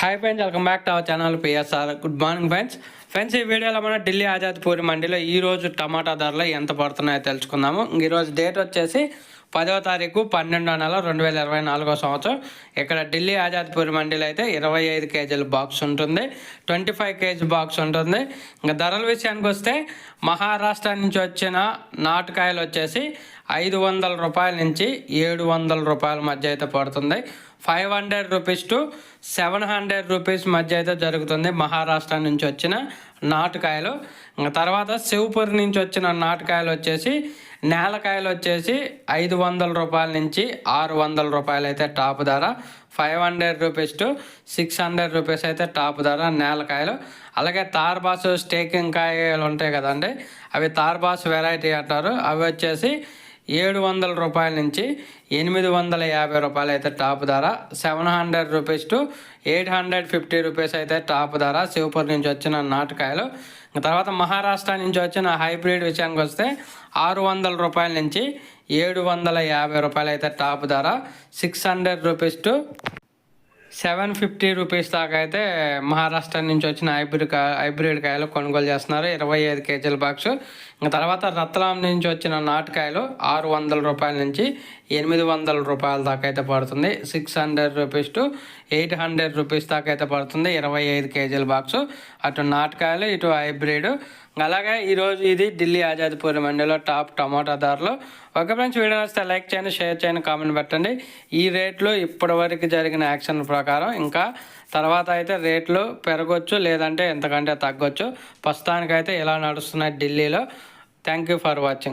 Hi friends, welcome back to our channel PSR. Good morning friends ఈ వీడియోలో మనం ఢిల్లీ ఆజాద్పూరి మండీలో ఈరోజు టమాటా ధరలు ఎంత పడుతున్నాయో తెలుసుకుందాము. ఈరోజు డేట్ వచ్చేసి 10వ తారీఖు 12వ నెల 2024 సంవత్సరం. ఇక్కడ ఢిల్లీ ఆజాద్పూరి మండీలో అయితే 25 కేజీల బాక్స్ ఉంటుంది, 25 కేజీ బాక్స్ ఉంటుంది. ఇంకా ధరల విషయానికి వస్తే మహారాష్ట్ర నుంచి వచ్చిన నాటుకాయలు వచ్చేసి 500 రూపాయల నుంచి 700 రూపాయల మధ్య అయితే పడుతుంది. 500 రూపీస్ టు 700 రూపీస్ మధ్య అయితే జరుగుతుంది మహారాష్ట్ర నుంచి వచ్చిన నాటుకాయలు. తర్వాత శివపూర్ నుంచి వచ్చిన నాటుకాయలు వచ్చేసి నేలకాయలు వచ్చేసి 500 రూపాయల నుంచి 600 రూపాయలు అయితే టాప్ ధర. 500 రూపీస్ టు 600 రూపీస్ అయితే టాప్ ధర నేలకాయలు. అలాగే తార్బాస్ స్టేకింగ్ కాయలు ఉంటాయి కదండి, అవి తార్బాస్ వెరైటీ అంటారు. అవి వచ్చేసి 700 రూపాయల నుంచి 850 రూపాయలు అయితే టాప్ ధర. 700 రూపీస్ టు 850 రూపీస్ అయితే టాప్ ధర శివపూర్ నుంచి వచ్చిన నాటుకాయలు. తర్వాత మహారాష్ట్ర నుంచి వచ్చిన హైబ్రిడ్ విషయానికి వస్తే 600 రూపాయల నుంచి 750 రూపాయలు అయితే టాప్ ధర. 600 రూపీస్ టు 750 రూపీస్ దాకా అయితే మహారాష్ట్ర నుంచి వచ్చిన హైబ్రిడ్ కాయలు కొనుగోలు చేస్తున్నారు, 25 కేజీల బాక్స్. ఇంకా తర్వాత రత్లాం నుంచి వచ్చిన నాటుకాయలు 600 రూపాయల నుంచి 800 రూపాయల దాకా అయితే పడుతుంది. 600 రూపీస్ టు 800 రూపీస్ దాకా అయితే పడుతుంది, 25 కేజీల బాక్స్. అటు నాటుకాయలు ఇటు హైబ్రిడ్. అలాగే ఈరోజు ఇది ఢిల్లీ ఆజాద్పూరి మండీలో టాప్ టమాటా ధరలు. ఓకే ఫ్రెండ్స్, వీడియో వస్తే లైక్ చేయండి, షేర్ చేయండి, కామెంట్ పెట్టండి. ఈ రేట్లు ఇప్పటివరకు జరిగిన యాక్షన్ ప్రకారం ఇంకా తర్వాత అయితే రేట్లు పెరగొచ్చు, లేదంటే ఎంతకంటే తగ్గొచ్చు. ప్రస్తుతానికైతే ఇలా నడుస్తున్నాయి ఢిల్లీలో. Thank you for watching.